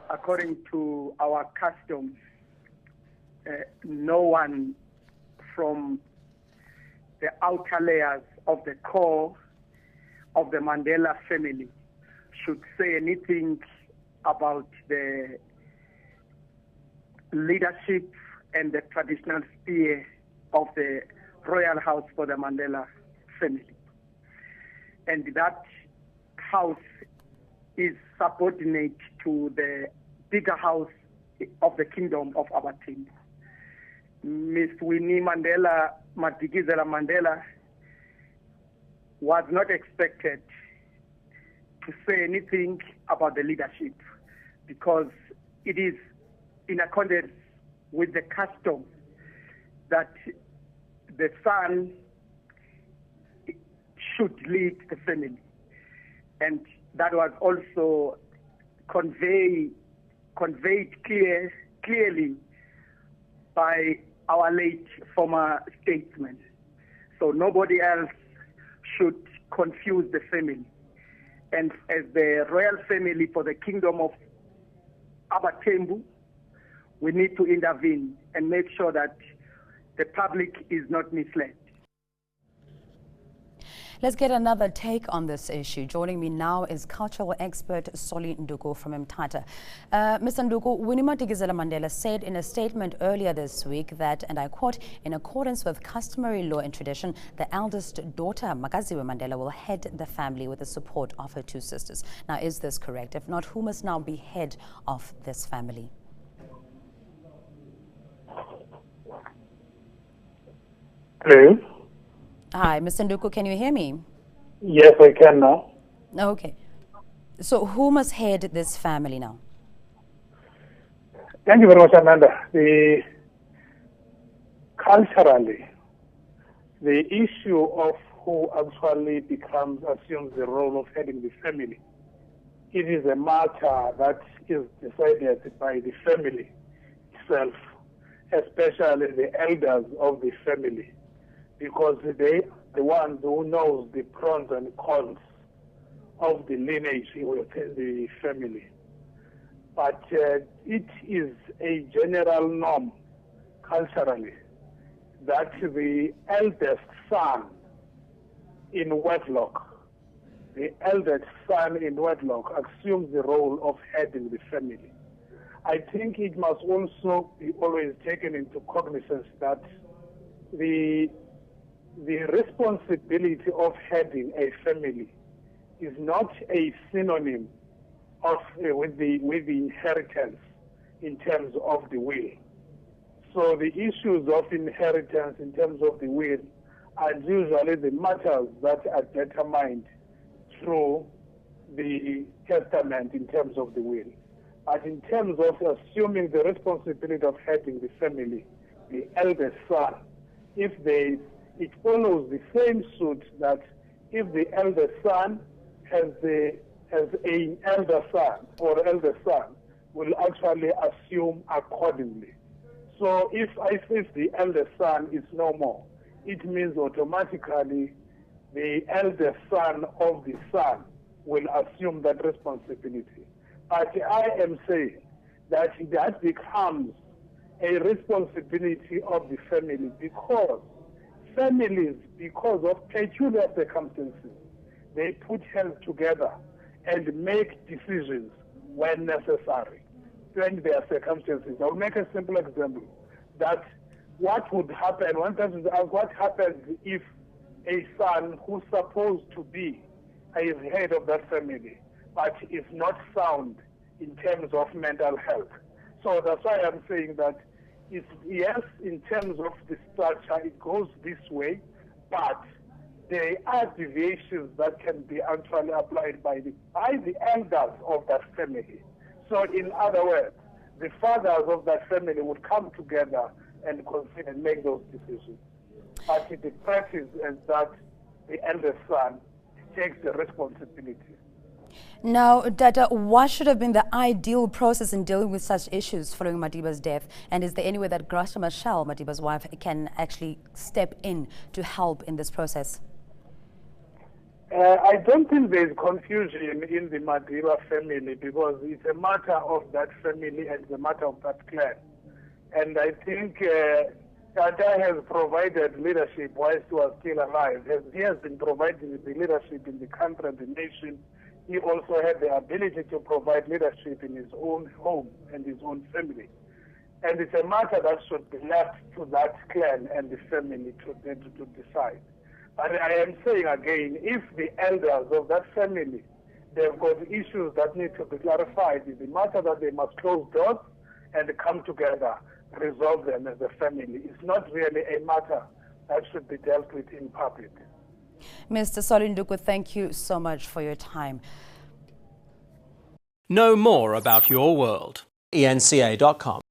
according to our customs, no one from the outer layers of the core of the Mandela family should say anything about the leadership and the traditional sphere of the royal house for the Mandela family. And that house is subordinate to the bigger house of the kingdom of Abathembu. Miss Winnie Madikizela-Mandela was not expected to say anything about the leadership because it is in accordance with the custom that the son should lead the family. And that was also conveyed clearly by our late former statesman. So nobody else should confuse the family. And as the royal family for the kingdom of Abathembu, we need to intervene and make sure that the public is not misled. Let's get another take on this issue. Joining me now is cultural expert Solly Nduku from eNCA. Mr. Nduku, Winnie Madikizela-Mandela said in a statement earlier this week that, and I quote, in accordance with customary law and tradition, the eldest daughter, Makaziwe Mandela, will head the family with the support of her two sisters. Now, is this correct? If not, who must now be head of this family? Hello. Hi, Mr. Nduku, can you hear me? Yes, I can now. Okay. So who must head this family now? Thank you very much, Amanda. Culturally, the issue of who actually assumes the role of heading the family, it is a matter that is decided by the family itself, especially the elders of the family, because they are the ones who knows the pros and cons of the lineage within the family. But it is a general norm culturally that the eldest son in wedlock, assumes the role of heading the family. I think it must also be always taken into cognizance that the responsibility of heading a family is not a synonym of with the inheritance in terms of the will. So the issues of inheritance in terms of the will are usually the matters that are determined through the testament in terms of the will. But in terms of assuming the responsibility of heading the family, the eldest son, it follows the same suit that if the eldest son has an elder son or elder son, will actually assume accordingly. So if the eldest son is no more, it means automatically the eldest son of the son will assume that responsibility. But I am saying that becomes a responsibility of the family because families, because of peculiar circumstances, they put heads together and make decisions when necessary, when there are circumstances. I'll make a simple example. That what would happen, one person asks, what happens if a son who's supposed to be a head of that family, but is not sound in terms of mental health? So that's why I'm saying that yes, in terms of the structure, it goes this way, but there are deviations that can be actually applied by the elders of that family. So in other words, the fathers of that family would come together and consider and make those decisions. But the practice is that the eldest son takes the responsibility. Now, Dada, what should have been the ideal process in dealing with such issues following Madiba's death? And is there any way that Gracia Machel, Madiba's wife, can actually step in to help in this process? I don't think there is confusion in the Madiba family because it's a matter of that family and it's a matter of that clan. And I think Tata has provided leadership whilst he was still alive. He has been providing the leadership in the country and the nation. He also had the ability to provide leadership in his own home and his own family. And it's a matter that should be left to that clan and the family to decide. But I am saying again, if the elders of that family, they've got issues that need to be clarified, it's a matter that they must close doors and come together, resolve them as a family. It's not really a matter that should be dealt with in public. Mr. Solinduku, thank you so much for your time. Know more about your world. eNCA.com